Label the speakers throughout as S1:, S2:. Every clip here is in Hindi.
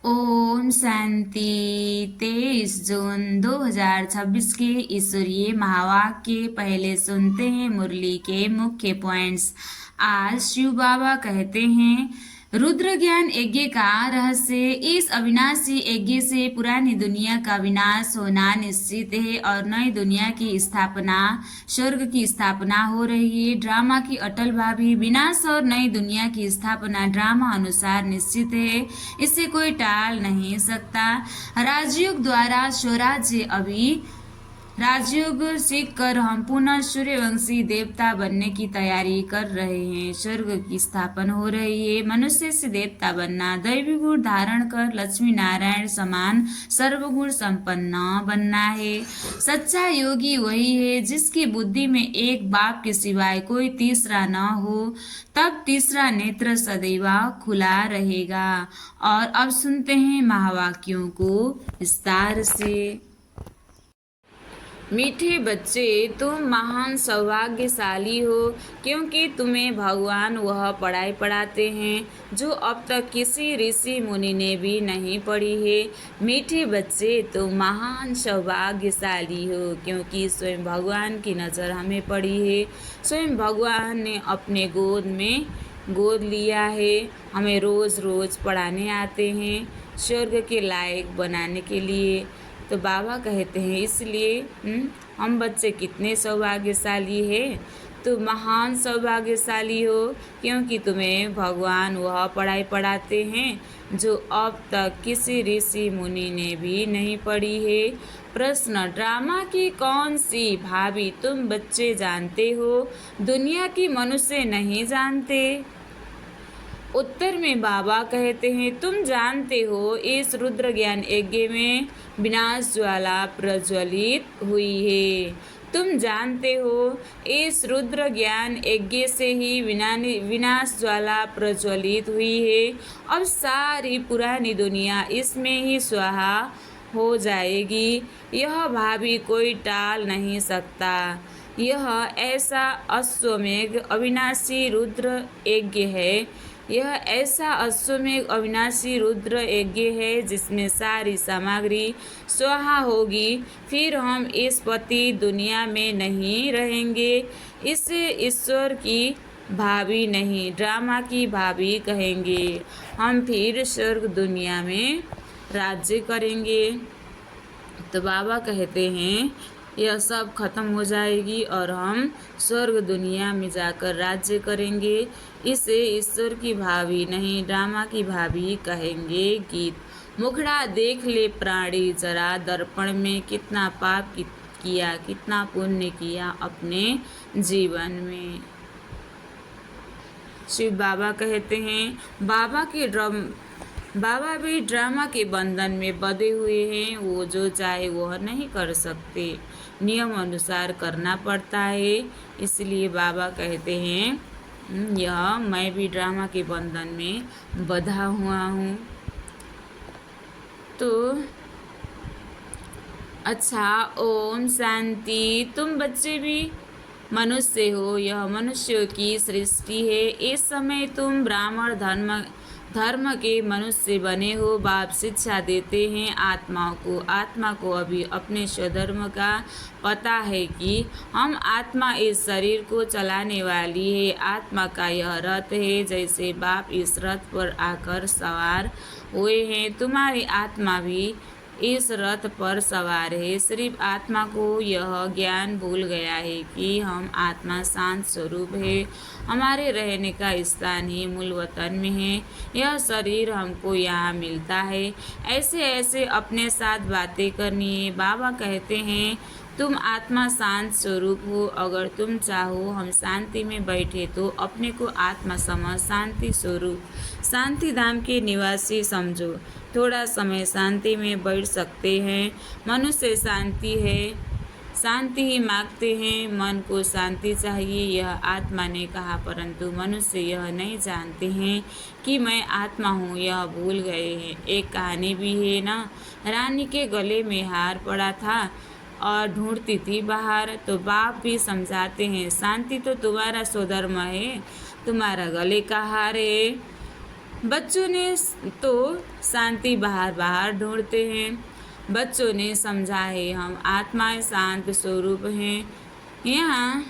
S1: ओम शांति। 23 जून 2026 के ईश्वरीय महावाक्य पहले सुनते हैं मुरली के मुख्य पॉइंट्स। आज शिव बाबा कहते हैं, रुद्र ज्ञान यज्ञ का रहस्य। इस अविनाशी यज्ञ से पुरानी दुनिया का विनाश होना निश्चित है और नई दुनिया की स्थापना, स्वर्ग की स्थापना हो रही है। ड्रामा की अटल भावी विनाश और नई दुनिया की स्थापना ड्रामा अनुसार निश्चित है, इसे कोई टाल नहीं सकता। राजयोग द्वारा स्वराज्य अभी राजयोग सीख कर हम पुनः सूर्यवंशी देवता बनने की तैयारी कर रहे हैं। स्वर्ग की स्थापना हो रही है। मनुष्य से देवता बनना, दैवी गुण धारण कर लक्ष्मी नारायण समान सर्वगुण संपन्न बनना है। सच्चा योगी वही है जिसकी बुद्धि में एक बाप के सिवाय कोई तीसरा न हो, तब तीसरा नेत्र सदैव खुला रहेगा। और अब सुनते हैं महावाक्यों को विस्तार से। मीठे बच्चे, तुम महान सौभाग्यशाली हो, क्योंकि तुम्हें भगवान वह पढ़ाई पढ़ाते हैं जो अब तक किसी ऋषि मुनि ने भी नहीं पढ़ी है। मीठे बच्चे, तुम महान सौभाग्यशाली हो, क्योंकि स्वयं भगवान की नज़र हमें पड़ी है। स्वयं भगवान ने अपने गोद लिया है। हमें रोज़ रोज़ पढ़ाने आते हैं स्वर्ग के लायक बनाने के लिए। तो बाबा कहते हैं, इसलिए हम बच्चे कितने सौभाग्यशाली हैं। तो महान सौभाग्यशाली हो, क्योंकि तुम्हें भगवान वह पढ़ाई पढ़ाते हैं जो अब तक किसी ऋषि मुनि ने भी नहीं पढ़ी है। प्रश्न, ड्रामा की कौन सी भाभी तुम बच्चे जानते हो, दुनिया की मनुष्य नहीं जानते? उत्तर में बाबा कहते हैं, तुम जानते हो इस रुद्र ज्ञान यज्ञ में विनाश ज्वाला प्रज्वलित हुई है। तुम जानते हो इस रुद्र ज्ञान यज्ञ से ही विनाश ज्वाला प्रज्वलित हुई है। अब सारी पुरानी दुनिया इसमें ही स्वाहा हो जाएगी। यह भावी कोई टाल नहीं सकता। यह ऐसा अश्वमेघ अविनाशी रुद्र यज्ञ है। यह ऐसा अश्वमेघ अविनाशी रुद्र यज्ञ है जिसमें सारी सामग्री स्वाहा होगी। फिर हम इस पति दुनिया में नहीं रहेंगे। इसे ईश्वर की भाभी नहीं, ड्रामा की भाभी कहेंगे। हम फिर स्वर्ग दुनिया में राज्य करेंगे। तो बाबा कहते हैं, यह सब खत्म हो जाएगी और हम स्वर्ग दुनिया में जाकर राज्य करेंगे। इसे ईश्वर की भाभी नहीं, ड्रामा की भाभी कहेंगे। गीत। मुखड़ा देख ले प्राणी जरा, दर्पण में कितना पाप किया, कितना पुण्य किया अपने जीवन में। शिव बाबा कहते हैं, बाबा भी ड्रामा के बंधन में बंधे हुए हैं। वो जो चाहे वह नहीं कर सकते, नियम अनुसार करना पड़ता है। इसलिए बाबा कहते हैं, मैं भी ड्रामा के बंधन में बंधा हुआ हूँ। तो अच्छा, ओम शांति। तुम बच्चे भी मनुष्य हो, यह मनुष्यों की सृष्टि है। इस समय तुम ब्राह्मण धर्म के मनुष्य बने हो। बाप शिक्षा देते हैं आत्मा को अभी अपने स्वधर्म का पता है कि हम आत्मा इस शरीर को चलाने वाली है। आत्मा का यह रथ है। जैसे बाप इस रथ पर आकर सवार हुए हैं, तुम्हारी आत्मा भी इस रथ पर सवार है। सिर्फ आत्मा को यह ज्ञान भूल गया है कि हम आत्मा शांत स्वरूप है। हमारे रहने का स्थान ही मूल वतन में है। यह शरीर हमको यहाँ मिलता है। ऐसे ऐसे अपने साथ बातें करनी है। बाबा कहते हैं, तुम आत्मा शांत स्वरूप हो। अगर तुम चाहो हम शांति में बैठे तो अपने को आत्मा समझ शांति स्वरूप, शांति धाम के निवासी समझो। थोड़ा समय शांति में बैठ सकते हैं। मनुष्य शांति ही मांगते हैं। मन को शांति चाहिए, यह आत्मा ने कहा, परंतु मनुष्य यह नहीं जानते हैं कि मैं आत्मा हूँ, यह भूल गए हैं। एक कहानी भी है ना, रानी के गले में हार पड़ा था और ढूंढती थी बाहर। तो बाप भी समझाते हैं, शांति तो तुम्हारा स्वधर्म है, तुम्हारा गले का हार है। बच्चों ने तो शांति बाहर बाहर ढूंढते हैं। बच्चों ने समझा है हम आत्माएं शांत स्वरूप हैं। यहाँ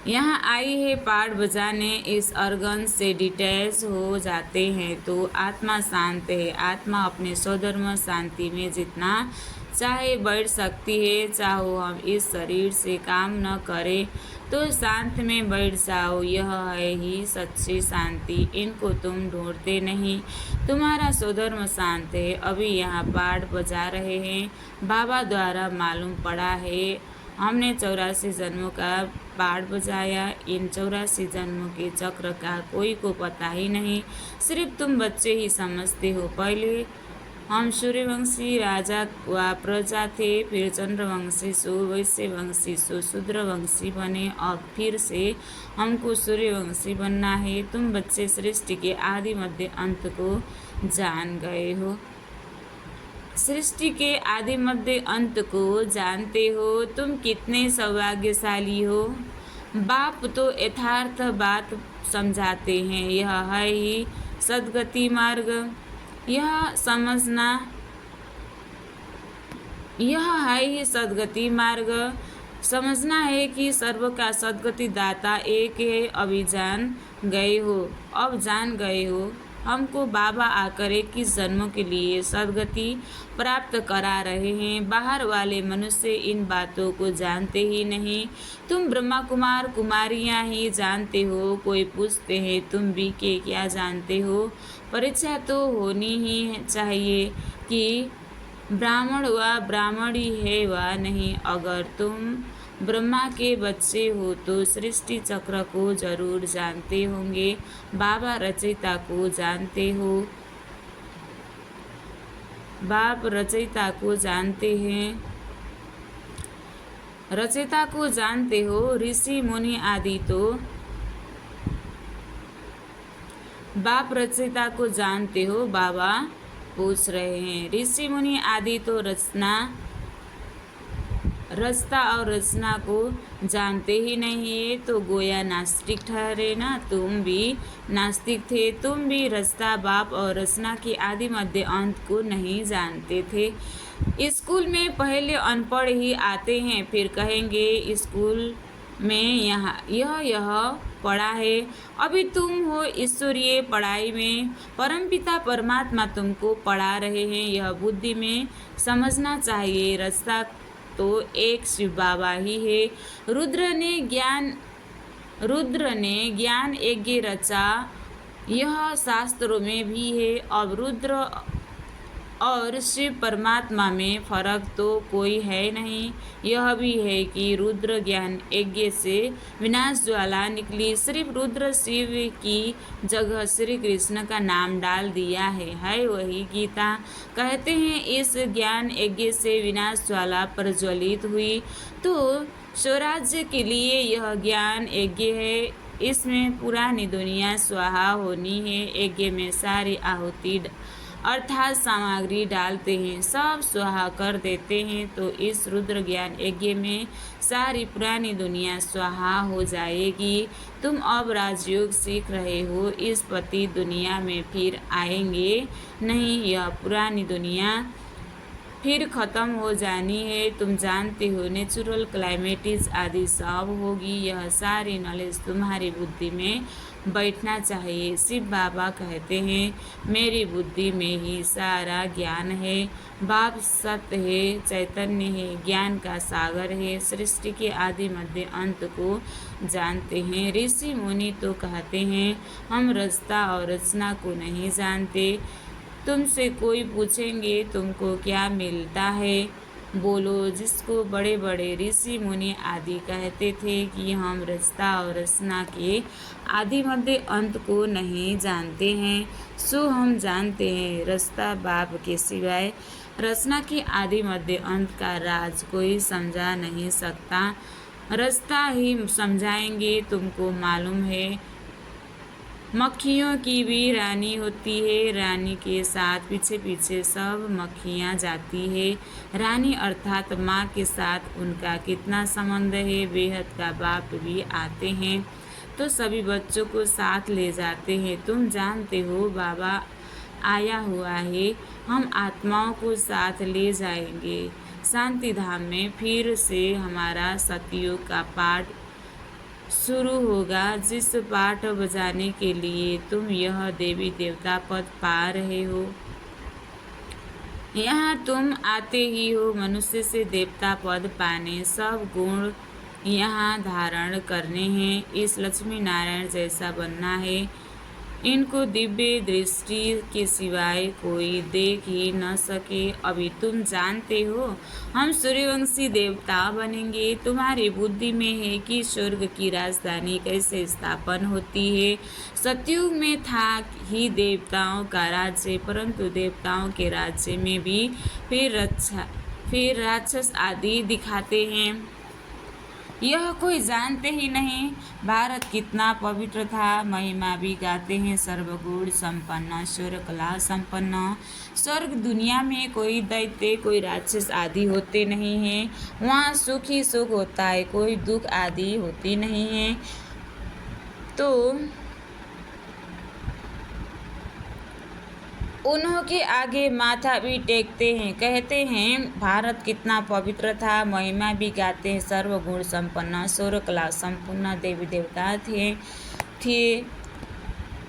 S1: यहाँ आई है पाठ बजाने, इस अर्गन से डिटैच हो जाते हैं तो आत्मा शांत है। आत्मा अपने स्वधर्म शांति में जितना चाहे बैठ सकती है। चाहो हम इस शरीर से काम न करें तो शांत में बैठ जाओ, यह है ही सच्ची शांति। इनको तुम ढूंढते नहीं, तुम्हारा स्वधर्म शांत है। अभी यहाँ पाठ बजा रहे हैं, बाबा द्वारा मालूम पड़ा है। हमने 84 जन्मों का पाठ बजाया। इन 84 जन्मों के चक्र का कोई को पता ही नहीं, सिर्फ तुम बच्चे ही समझते हो। पहले हम सूर्यवंशी राजा व प्रजा थे, फिर चंद्रवंशी सो, वैश्यवंशी सो, शूद्रवंशी बने। अब फिर से हमको सूर्यवंशी बनना है। तुम बच्चे सृष्टि के आदि मध्य अंत को जान गए हो। सृष्टि के आदि मध्य अंत को जानते हो। तुम कितने सौभाग्यशाली हो। बाप तो यथार्थ बात समझाते हैं, यह है ही सद्गति मार्ग। यह समझना, यह है ही सद्गति मार्ग। समझना है कि सर्व का सद्गति दाता एक है। अभी जान गए हो, अब जान गए हो। हमको बाबा आकर 21 जन्मों के लिए सद्गति प्राप्त करा रहे हैं। बाहर वाले मनुष्य इन बातों को जानते ही नहीं। तुम ब्रह्मा कुमार कुमारियाँ ही जानते हो। कोई पूछते हैं तुम भी के क्या जानते हो। परीक्षा तो होनी ही चाहिए कि ब्राह्मण व ब्राह्मणी है व नहीं। अगर तुम ब्रह्मा के बच्चे हो तो सृष्टि चक्र को जरूर जानते होंगे। बाबा रचयिता को जानते हो, बाप रचयिता को जानते हैं, रचयिता को जानते हो। ऋषि मुनि आदि तो बाप रचयिता को जानते हो। बाबा पूछ रहे हैं ऋषि मुनि आदि तो रचता और रचना को जानते ही नहीं है, तो गोया नास्तिक ठहरे ना। तुम भी नास्तिक थे, तुम भी रचता बाप और रचना के आदि मध्य अंत को नहीं जानते थे। स्कूल में पहले अनपढ़ ही आते हैं, फिर कहेंगे स्कूल में यह पढ़ा है। अभी तुम हो ईश्वरीय पढ़ाई में, परमपिता परमात्मा तुमको पढ़ा रहे हैं। यह बुद्धि में समझना चाहिए। रचता तो एक शिव बाबा ही है। रुद्र ने ज्ञान यज्ञ रचा, यह शास्त्रों में भी है। अब रुद्र और शिव परमात्मा में फर्क तो कोई है नहीं। यह भी है कि रुद्र ज्ञान यज्ञ से विनाश ज्वाला निकली। सिर्फ रुद्र शिव की जगह श्री कृष्ण का नाम डाल दिया है वही गीता। कहते हैं इस ज्ञान यज्ञ से विनाश ज्वाला प्रज्वलित हुई, तो स्वराज्य के लिए यह ज्ञान यज्ञ है। इसमें पुरानी दुनिया स्वाहा होनी है। यज्ञ में सारी आहुति अर्थात सामग्री डालते हैं, सब स्वाहा कर देते हैं, तो इस रुद्र ज्ञान यज्ञ में सारी पुरानी दुनिया स्वाहा हो जाएगी। तुम अब राजयोग सीख रहे हो, इस पति दुनिया में फिर आएंगे नहीं। यह पुरानी दुनिया फिर ख़त्म हो जानी है। तुम जानते हो नेचुरल क्लाइमेटिस आदि सब होगी। यह सारी नॉलेज तुम्हारी बुद्धि में बैठना चाहिए। शिव बाबा कहते हैं मेरी बुद्धि में ही सारा ज्ञान है। बाप सत्य है, चैतन्य है, ज्ञान का सागर है। सृष्टि के आदि मध्य अंत को जानते हैं। ऋषि मुनि तो कहते हैं हम रचता और रचना को नहीं जानते। तुमसे कोई पूछेंगे तुमको क्या मिलता है, बोलो जिसको बड़े बड़े ऋषि मुनि आदि कहते थे कि हम रचता और रचना के आदि मध्य अंत को नहीं जानते हैं, सो हम जानते हैं रचता बाप के सिवाय रचना के आदि मध्य अंत का राज कोई समझा नहीं सकता। रचता ही समझाएंगे। तुमको मालूम है मक्खियों की भी रानी होती है। रानी के साथ पीछे पीछे सब मक्खियाँ जाती है। रानी अर्थात माँ के साथ उनका कितना संबंध है। बेहद का बाप भी आते हैं। तो सभी बच्चों को साथ ले जाते हैं। तुम जानते हो बाबा आया हुआ है, हम आत्माओं को साथ ले जाएंगे शांति धाम में। फिर से हमारा सतयुग का पाठ शुरू होगा, जिस पाठ बजाने के लिए तुम यह देवी देवता पद पा रहे हो। यहाँ तुम आते ही हो मनुष्य से देवता पद पाने, सब गुण यहाँ धारण करने हैं। इस लक्ष्मी नारायण जैसा बनना है। इनको दिव्य दृष्टि के सिवाय कोई देख ही न सके। अभी तुम जानते हो हम सूर्यवंशी देवता बनेंगे। तुम्हारी बुद्धि में है कि स्वर्ग की राजधानी कैसे स्थापन होती है। सतयुग में था ही देवताओं का राज्य, परंतु देवताओं के राज्य में भी फिर राक्षस आदि दिखाते हैं। यह कोई जानते ही नहीं। भारत कितना पवित्र था, महिमा भी गाते हैं। सर्वगुण संपन्न, स्वर कला संपन्न। स्वर्ग दुनिया में कोई दैत्य कोई राक्षस आदि होते नहीं हैं। वहाँ सुख ही सुख होता है, कोई दुख आदि होती नहीं है। तो उन्होंने आगे माथा भी टेकते हैं, कहते हैं भारत कितना पवित्र था, महिमा भी गाते हैं। सर्वगुण संपन्न, स्वर कला संपूर्ण देवी देवता थे।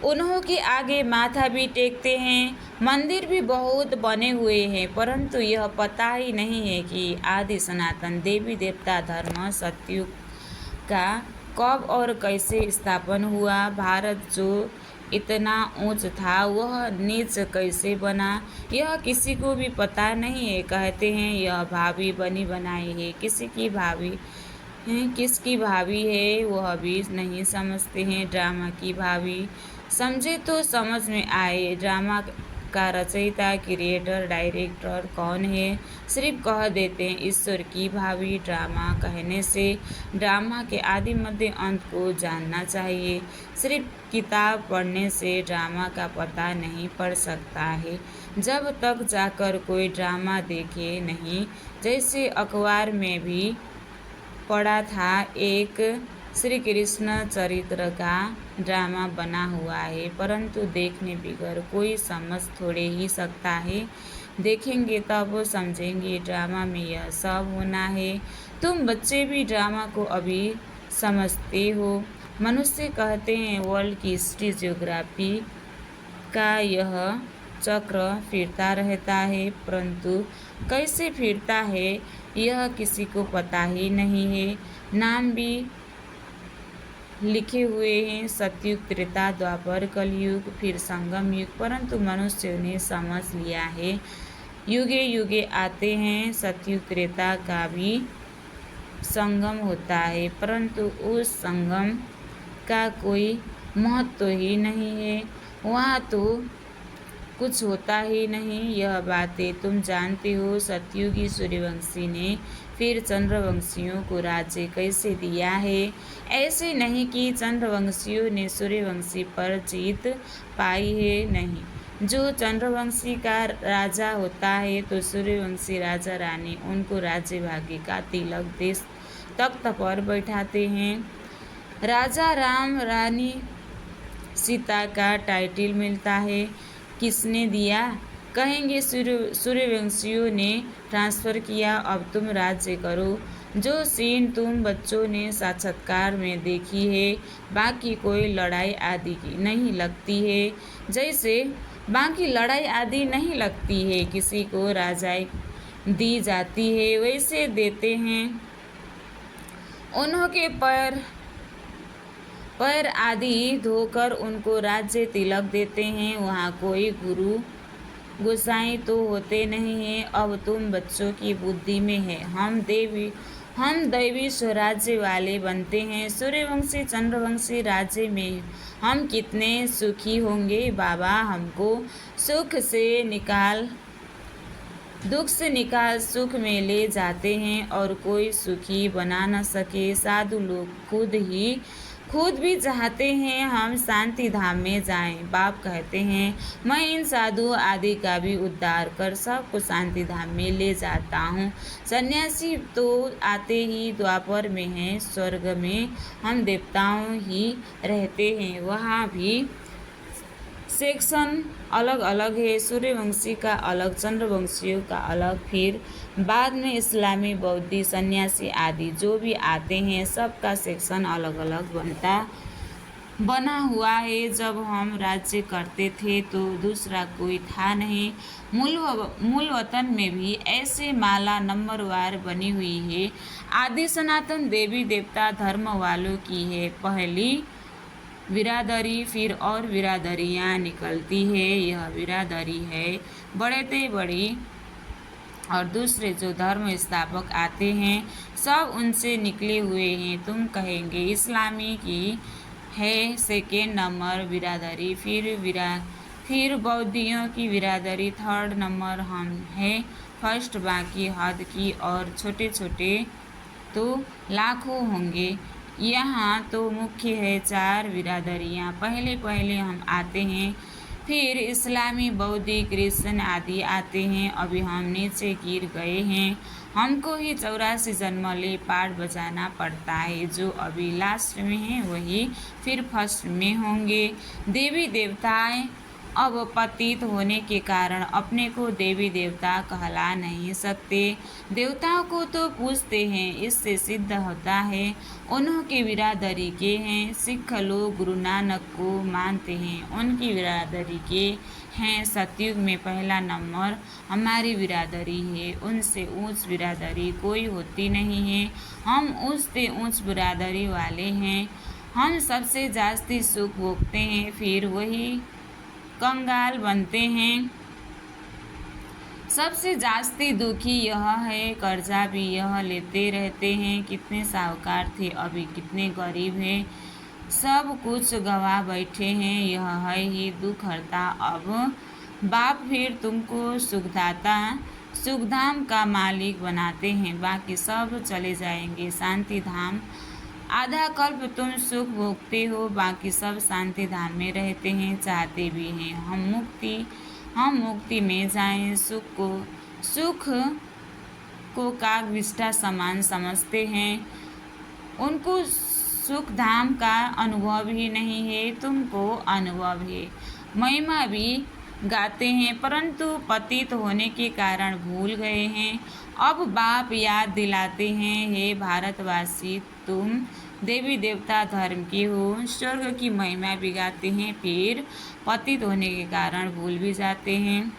S1: उन्होंने आगे माथा भी टेकते हैं। मंदिर भी बहुत बने हुए हैं, परंतु यह पता ही नहीं है कि आदि सनातन देवी देवता धर्म सतयुग का कब और कैसे स्थापन हुआ। भारत जो इतना ऊंच था वह नीच कैसे बना, यह किसी को भी पता नहीं है। कहते हैं यह भाभी बनी बनाई है, किसकी भाभी है वह भी नहीं समझते हैं। ड्रामा की भाभी समझे तो समझ में आए। ड्रामा का रचयिता, क्रिएटर, डायरेक्टर कौन है, सिर्फ कह देते हैं ईश्वर की भाभी। ड्रामा कहने से ड्रामा के आदि मध्य अंत को जानना चाहिए। सिर्फ किताब पढ़ने से ड्रामा का पता नहीं पड़ सकता है, जब तक जाकर कोई ड्रामा देखे नहीं। जैसे अखबार में भी पढ़ा था, एक श्री कृष्ण चरित्र का ड्रामा बना हुआ है, परंतु देखने बगैर कोई समझ थोड़े ही सकता है। देखेंगे तब समझेंगे ड्रामा में यह सब होना है। तुम बच्चे भी ड्रामा को अभी समझते हो। मनुष्य कहते हैं वर्ल्ड की हिस्ट्री ज्योग्राफी का यह चक्र फिरता रहता है, परंतु कैसे फिरता है यह किसी को पता ही नहीं है। नाम भी लिखे हुए हैं, सतयुग, त्रेता, द्वापर, कलयुग, फिर संगम युग, परंतु मनुष्यों ने समझ लिया है युगे युगे आते हैं। सतयुग त्रेता का भी संगम होता है, परंतु उस संगम का कोई महत्व ही नहीं है, वहाँ तो कुछ होता ही नहीं। यह बातें तुम जानते हो। सतयुगी सूर्यवंशी ने फिर चंद्रवंशियों को राज्य कैसे दिया है। ऐसे नहीं कि चंद्रवंशियों ने सूर्यवंशी पर जीत पाई है, नहीं। जो चंद्रवंशी का राजा होता है तो सूर्यवंशी राजा रानी उनको राज्य भाग्य का तिलक दे तख्त पर बैठाते हैं। राजा राम, रानी सीता का टाइटल मिलता है। किसने दिया? कहेंगे सूर्यवंशियों ने ट्रांसफ़र किया, अब तुम राज्य करो। जो सीन तुम बच्चों ने साक्षात्कार में देखी है, बाकी कोई लड़ाई आदि की नहीं लगती है। जैसे बाकी लड़ाई आदि नहीं लगती है, किसी को राजाई दी जाती है, वैसे देते हैं। उन्होंने पैर आदि धोकर उनको राज्य तिलक देते हैं। वहाँ कोई गुरु गोसाई तो होते नहीं हैं। अब तुम बच्चों की बुद्धि में है हम दैवी स्वराज्य वाले बनते हैं। सूर्यवंशी चंद्रवंशी राज्य में हम कितने सुखी होंगे। बाबा हमको दुख से निकाल सुख में ले जाते हैं और कोई सुखी बना न सके। साधु लोग खुद ही खुद भी चाहते हैं हम शांति धाम में जाएं। बाप कहते हैं मैं इन साधु आदि का भी उद्धार कर सबको शांति धाम में ले जाता हूँ। सन्यासी तो आते ही द्वापर में हैं, स्वर्ग में हम देवताओं ही रहते हैं, वहाँ भी सेक्शन अलग अलग है। सूर्यवंशी का अलग, चंद्रवंशियों का अलग, फिर बाद में इस्लामी, बौद्धी, सन्यासी आदि जो भी आते हैं सबका सेक्शन अलग अलग बना हुआ है। जब हम राज्य करते थे तो दूसरा कोई था नहीं। मूल वतन में भी ऐसे माला नंबरवार बनी हुई है। आदि सनातन देवी देवता धर्म वालों की है। पहली बिरादरी, फिर और बिरादरियाँ निकलती है। यह बिरादरी है बड़े ते बड़ी, और दूसरे जो धर्म स्थापक आते हैं सब उनसे निकले हुए हैं। तुम कहेंगे इस्लामी की है सेकेंड नंबर बिरादरी, फिर बौद्धियों की बिरादरी थर्ड नंबर हम है फर्स्ट, बाकी हद की और छोटे छोटे तो लाखों होंगे। यहाँ तो मुख्य है 4 बिरादरियाँ। पहले हम आते हैं, फिर इस्लामी, बौद्धी, क्रिश्चियन आदि आते हैं। अभी हम नीचे गिर गए हैं, हमको ही 84 जन्म ले पाठ बजाना पड़ता है। जो अभी लास्ट में है वही फिर फर्स्ट में होंगे। देवी देवताएं अब पतित होने के कारण अपने को देवी देवता कहला नहीं सकते। देवताओं को तो पूजते हैं, इससे सिद्ध होता है उन्हों की बिरादरी के हैं। सिख लोग गुरु नानक को मानते हैं, उनकी बिरादरी के हैं। सतयुग में पहला नंबर हमारी बिरादरी है, उनसे ऊंच बिरादरी कोई होती नहीं है। हम ऊंचते ऊंच बिरादरी वाले हैं। हम सबसे जास्ती सुख भोगते हैं, फिर वही कंगाल बनते हैं। सबसे जास्ती दुखी यह है, कर्जा भी यह लेते रहते हैं। कितने साहूकार थे, अभी कितने गरीब हैं, सब कुछ गवा बैठे हैं। यह है ही दुख हरता। अब बाप फिर तुमको सुखधाम का मालिक बनाते हैं, बाकी सब चले जाएंगे शांति धाम। आधा कल्प तुम सुख भोगते हो, बाकी सब शांति धाम में रहते हैं, चाहते भी हैं हम मुक्ति में जाएं। सुख को कागविष्ठा समान समझते हैं, उनको सुख धाम का अनुभव ही नहीं है, तुमको अनुभव है। महिमा भी गाते हैं, परंतु पतित होने के कारण भूल गए हैं। अब बाप याद दिलाते हैं, हे भारतवासी तुम देवी देवता धर्म के हो। स्वर्ग की महिमा भी गाते हैं, फिर पतित होने के कारण भूल भी जाते हैं।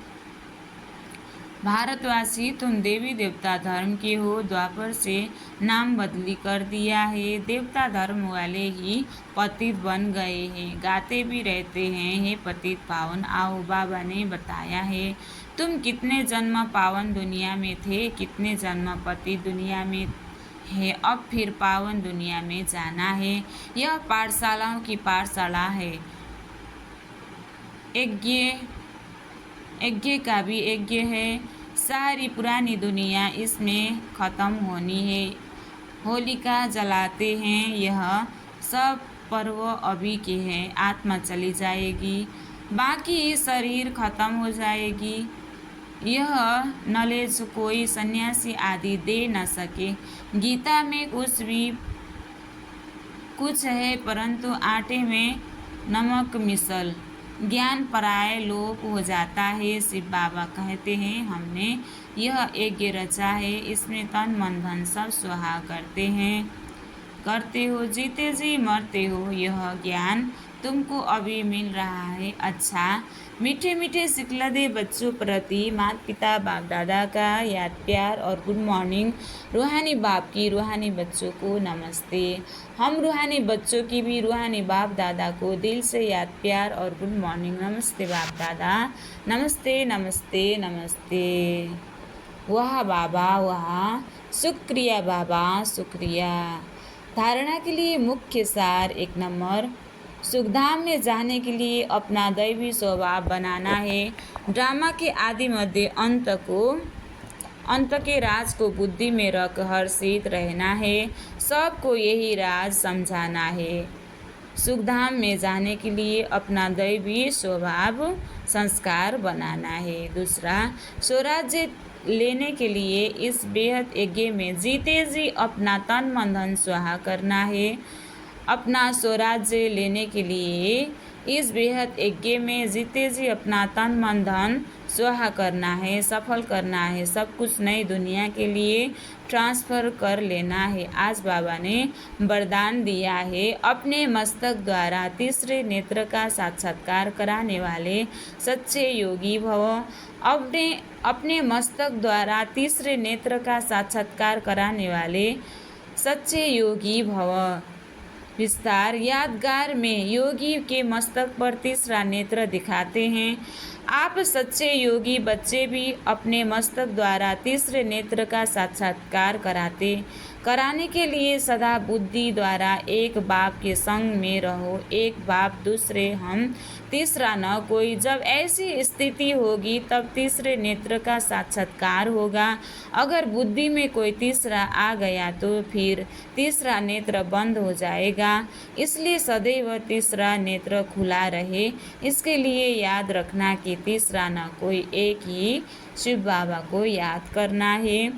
S1: भारतवासी तुम देवी देवता धर्म के हो, द्वापर से नाम बदली कर दिया है। देवता धर्म वाले ही पतित बन गए हैं, गाते भी रहते हैं, हे पतित पावन आओ। बाबा ने बताया है तुम कितने जन्म पावन दुनिया में थे, कितने जन्म पतित दुनिया में है, अब फिर पावन दुनिया में जाना है। यह पाठशालाओं की पाठशाला है, यज्ञ का भी यज्ञ है। सारी पुरानी दुनिया इसमें ख़त्म होनी है। होलिका जलाते हैं, यह सब पर्व अभी के हैं। आत्मा चली जाएगी, बाकी शरीर खत्म हो जाएगी। यह नॉलेज कोई सन्यासी आदि दे न सके। गीता में कुछ है, परंतु आटे में नमक मिसल ज्ञान पराय लोप हो जाता है। शिव बाबा कहते हैं हमने यह यज्ञ रचा है, इसमें तन मन धन सब स्वाहा करते हो, जीते जी मरते हो। यह ज्ञान तुमको अभी मिल रहा है। अच्छा, मीठे मीठे सिखलदे बच्चों प्रति माता पिता बाप दादा का याद प्यार और गुड मॉर्निंग। रूहानी बाप की रूहानी बच्चों को नमस्ते। हम रूहानी बच्चों की भी रूहानी बाप दादा को दिल से याद प्यार और गुड मॉर्निंग। नमस्ते बाप दादा, नमस्ते नमस्ते नमस्ते। वाह बाबा वाह, शुक्रिया बाबा शुक्रिया। धारणा के लिए मुख्य सार 1 नंबर, सुखधाम में जाने के लिए अपना दैवी स्वभाव बनाना है। ड्रामा के आदि मध्य अंत के राज को बुद्धि में रख हर्षित रहना है। सबको यही राज समझाना है। सुखधाम में जाने के लिए अपना दैवी स्वभाव संस्कार बनाना है। दूसरा, स्वराज्य लेने के लिए इस बेहद यज्ञ में जीते जी अपना तन मन धन स्वाहा करना है। अपना स्वराज्य लेने के लिए इस बेहद यज्ञ में जीते जी अपना तन मन धन स्वाहा करना है, सफल करना है, सब कुछ नई दुनिया के लिए ट्रांसफ़र कर लेना है। आज बाबा ने वरदान दिया है, अपने मस्तक द्वारा तीसरे नेत्र का साक्षात्कार कराने वाले सच्चे योगी भव। अपने मस्तक द्वारा तीसरे नेत्र का साक्षात्कार कराने वाले सच्चे योगी भव। विस्तार, यादगार में योगी के मस्तक पर तीसरा नेत्र दिखाते हैं। आप सच्चे योगी बच्चे भी अपने मस्तक द्वारा तीसरे नेत्र का साक्षात्कार कराने के लिए सदा बुद्धि द्वारा एक बाप के संग में रहो। एक बाप दूसरे हम, तीसरा न कोई। जब ऐसी स्थिति होगी तब तीसरे नेत्र का साक्षात्कार होगा। अगर बुद्धि में कोई तीसरा आ गया तो फिर तीसरा नेत्र बंद हो जाएगा। इसलिए सदैव तीसरा नेत्र खुला रहे। इसके लिए याद रखना कि तीसरा न कोई, एक ही शिव बाबा को याद करना है।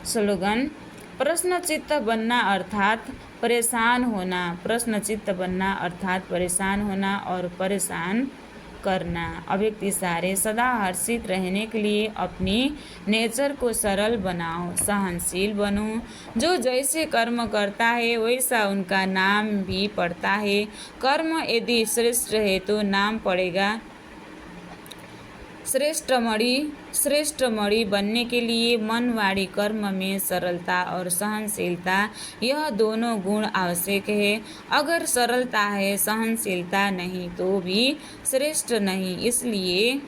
S1: स्लोगन, प्रश्नचित्त बनना अर्थात परेशान होना। प्रश्नचित्त बनना अर्थात परेशान होना और परेशान करना। अव्यक्त इशारे, सदा हर्षित रहने के लिए अपनी नेचर को सरल बनाओ, सहनशील बनो। जो जैसे कर्म करता है वैसा उनका नाम भी पड़ता है। कर्म यदि श्रेष्ठ है तो नाम पड़ेगा श्रेष्ठ मणि बनने के लिए मन वाणी कर्म में सरलता और सहनशीलता, यह दोनों गुण आवश्यक है। अगर सरलता है, सहनशीलता नहीं तो भी श्रेष्ठ नहीं। इसलिए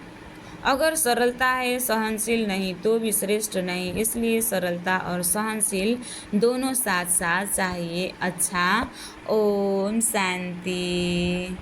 S1: अगर सरलता है, सहनशील नहीं तो भी श्रेष्ठ नहीं। इसलिए सरलता और सहनशील दोनों साथ साथ चाहिए। अच्छा, ओम शांति।